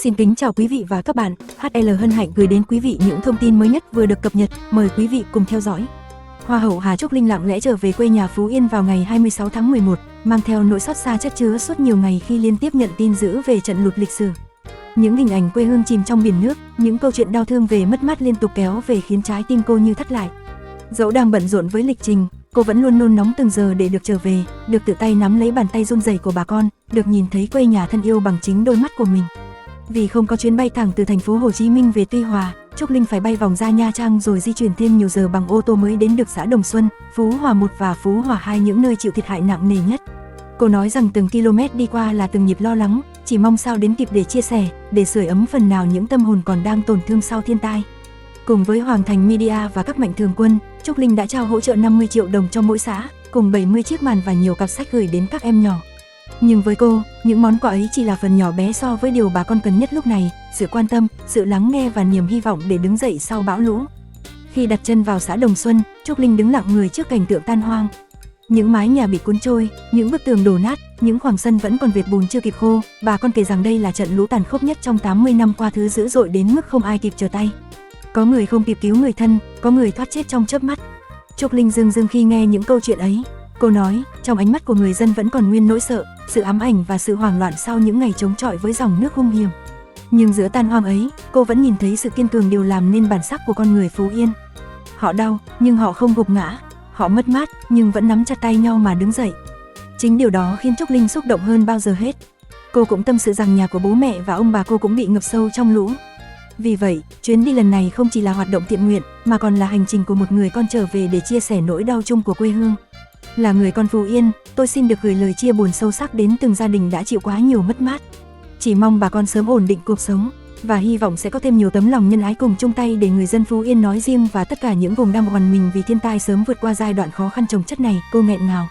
Xin kính chào quý vị và các bạn, HL hân hạnh gửi đến quý vị những thông tin mới nhất vừa được cập nhật, mời quý vị cùng theo dõi. Hoa hậu Hà Trúc Linh lặng lẽ trở về quê nhà Phú Yên vào ngày 26 tháng 11, mang theo nỗi xót xa chất chứa suốt nhiều ngày khi liên tiếp nhận tin dữ về trận lụt lịch sử. Những hình ảnh quê hương chìm trong biển nước, những câu chuyện đau thương về mất mát liên tục kéo về khiến trái tim cô như thắt lại. Dẫu đang bận rộn với lịch trình, cô vẫn luôn nôn nóng từng giờ để được trở về, được tự tay nắm lấy bàn tay run rẩy của bà con, được nhìn thấy quê nhà thân yêu bằng chính đôi mắt của mình. Vì không có chuyến bay thẳng từ thành phố Hồ Chí Minh về Tuy Hòa, Trúc Linh phải bay vòng ra Nha Trang rồi di chuyển thêm nhiều giờ bằng ô tô mới đến được xã Đồng Xuân, Phú Hòa 1 và Phú Hòa 2, những nơi chịu thiệt hại nặng nề nhất. Cô nói rằng từng km đi qua là từng nhịp lo lắng, chỉ mong sao đến kịp để chia sẻ, để sưởi ấm phần nào những tâm hồn còn đang tổn thương sau thiên tai. Cùng với Hoàng Thành Media và các mạnh thường quân, Trúc Linh đã trao hỗ trợ 50 triệu đồng cho mỗi xã, cùng 70 chiếc màn và nhiều cặp sách gửi đến các em nhỏ. Nhưng với cô, những món quà ấy chỉ là phần nhỏ bé so với điều bà con cần nhất lúc này, sự quan tâm, sự lắng nghe và niềm hy vọng để đứng dậy sau bão lũ. Khi đặt chân vào xã Đồng Xuân, Trúc Linh đứng lặng người trước cảnh tượng tan hoang. Những mái nhà bị cuốn trôi, những bức tường đổ nát, những khoảng sân vẫn còn vệt bùn chưa kịp khô. Bà con kể rằng đây là trận lũ tàn khốc nhất trong 80 năm qua, thứ dữ dội đến mức không ai kịp trở tay. Có người không kịp cứu người thân, có người thoát chết trong chớp mắt. Trúc Linh rưng rưng khi nghe những câu chuyện ấy. Cô nói, trong ánh mắt của người dân vẫn còn nguyên nỗi sợ, sự ám ảnh và sự hoảng loạn sau những ngày chống chọi với dòng nước hung hiểm. Nhưng giữa tan hoang ấy, cô vẫn nhìn thấy sự kiên cường, điều làm nên bản sắc của con người Phú Yên. Họ đau, nhưng họ không gục ngã. Họ mất mát, nhưng vẫn nắm chặt tay nhau mà đứng dậy. Chính điều đó khiến Trúc Linh xúc động hơn bao giờ hết. Cô cũng tâm sự rằng nhà của bố mẹ và ông bà cô cũng bị ngập sâu trong lũ. Vì vậy, chuyến đi lần này không chỉ là hoạt động thiện nguyện, mà còn là hành trình của một người con trở về để chia sẻ nỗi đau chung của quê hương. Là người con Phú Yên, tôi xin được gửi lời chia buồn sâu sắc đến từng gia đình đã chịu quá nhiều mất mát. Chỉ mong bà con sớm ổn định cuộc sống, và hy vọng sẽ có thêm nhiều tấm lòng nhân ái cùng chung tay để người dân Phú Yên nói riêng và tất cả những vùng đang oằn mình vì thiên tai sớm vượt qua giai đoạn khó khăn chồng chất này. Cô nghẹn ngào.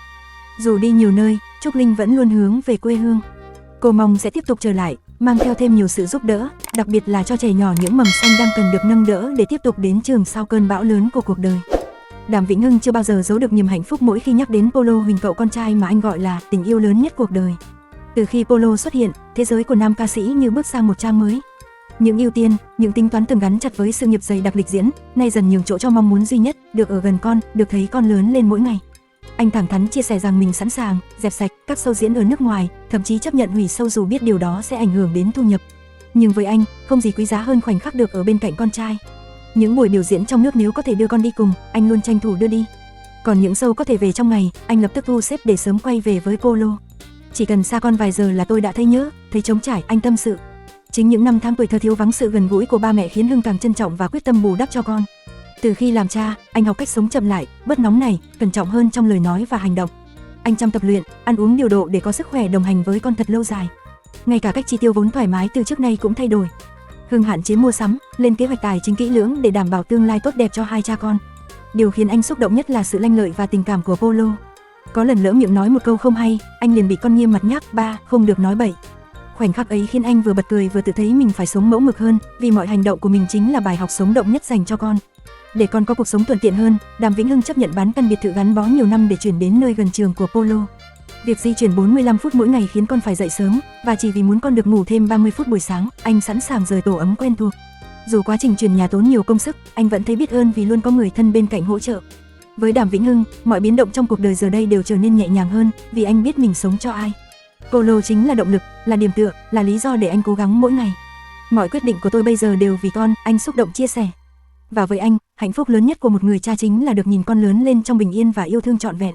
Dù đi nhiều nơi, Trúc Linh vẫn luôn hướng về quê hương. Cô mong sẽ tiếp tục trở lại, mang theo thêm nhiều sự giúp đỡ, đặc biệt là cho trẻ nhỏ những mầm xanh đang cần được nâng đỡ để tiếp tục đến trường sau cơn bão lớn của cuộc đời. Đàm Vĩnh Hưng chưa bao giờ giấu được niềm hạnh phúc mỗi khi nhắc đến Polo Huỳnh, cậu con trai mà anh gọi là tình yêu lớn nhất cuộc đời. Từ khi Polo xuất hiện, thế giới của nam ca sĩ như bước sang một trang mới. Những ưu tiên, những tính toán từng gắn chặt với sự nghiệp dày đặc lịch diễn, nay dần nhường chỗ cho mong muốn duy nhất, được ở gần con, được thấy con lớn lên mỗi ngày. Anh thẳng thắn chia sẻ rằng mình sẵn sàng dẹp sạch các show diễn ở nước ngoài, thậm chí chấp nhận hủy show dù biết điều đó sẽ ảnh hưởng đến thu nhập. Nhưng với anh, không gì quý giá hơn khoảnh khắc được ở bên cạnh con trai. Những buổi biểu diễn trong nước nếu có thể đưa con đi cùng, anh luôn tranh thủ đưa đi. Còn những show có thể về trong ngày, anh lập tức thu xếp để sớm quay về với Polo. Chỉ cần xa con vài giờ là tôi đã thấy nhớ, thấy trống trải, anh tâm sự. Chính những năm tháng tuổi thơ thiếu vắng sự gần gũi của ba mẹ khiến Hưng càng trân trọng và quyết tâm bù đắp cho con. Từ khi làm cha, anh học cách sống chậm lại, bớt nóng nảy, cẩn trọng hơn trong lời nói và hành động. Anh chăm tập luyện, ăn uống điều độ để có sức khỏe đồng hành với con thật lâu dài. Ngay cả cách chi tiêu vốn thoải mái từ trước nay cũng thay đổi. Hưng hạn chế mua sắm, lên kế hoạch tài chính kỹ lưỡng để đảm bảo tương lai tốt đẹp cho hai cha con. Điều khiến anh xúc động nhất là sự lanh lợi và tình cảm của Polo. Có lần lỡ miệng nói một câu không hay, anh liền bị con nghiêm mặt nhắc, ba, không được nói bậy. Khoảnh khắc ấy khiến anh vừa bật cười vừa tự thấy mình phải sống mẫu mực hơn, vì mọi hành động của mình chính là bài học sống động nhất dành cho con. Để con có cuộc sống thuận tiện hơn, Đàm Vĩnh Hưng chấp nhận bán căn biệt thự gắn bó nhiều năm để chuyển đến nơi gần trường của Polo. Việc di chuyển 45 phút mỗi ngày khiến con phải dậy sớm, và chỉ vì muốn con được ngủ thêm 30 phút buổi sáng, anh sẵn sàng rời tổ ấm quen thuộc. Dù quá trình chuyển nhà tốn nhiều công sức, anh vẫn thấy biết ơn vì luôn có người thân bên cạnh hỗ trợ. Với Đàm Vĩnh Hưng, mọi biến động trong cuộc đời giờ đây đều trở nên nhẹ nhàng hơn, vì anh biết mình sống cho ai. Polo chính là động lực, là điểm tựa, là lý do để anh cố gắng mỗi ngày. Mọi quyết định của tôi bây giờ đều vì con, anh xúc động chia sẻ. Và với anh, hạnh phúc lớn nhất của một người cha chính là được nhìn con lớn lên trong bình yên và yêu thương trọn vẹn.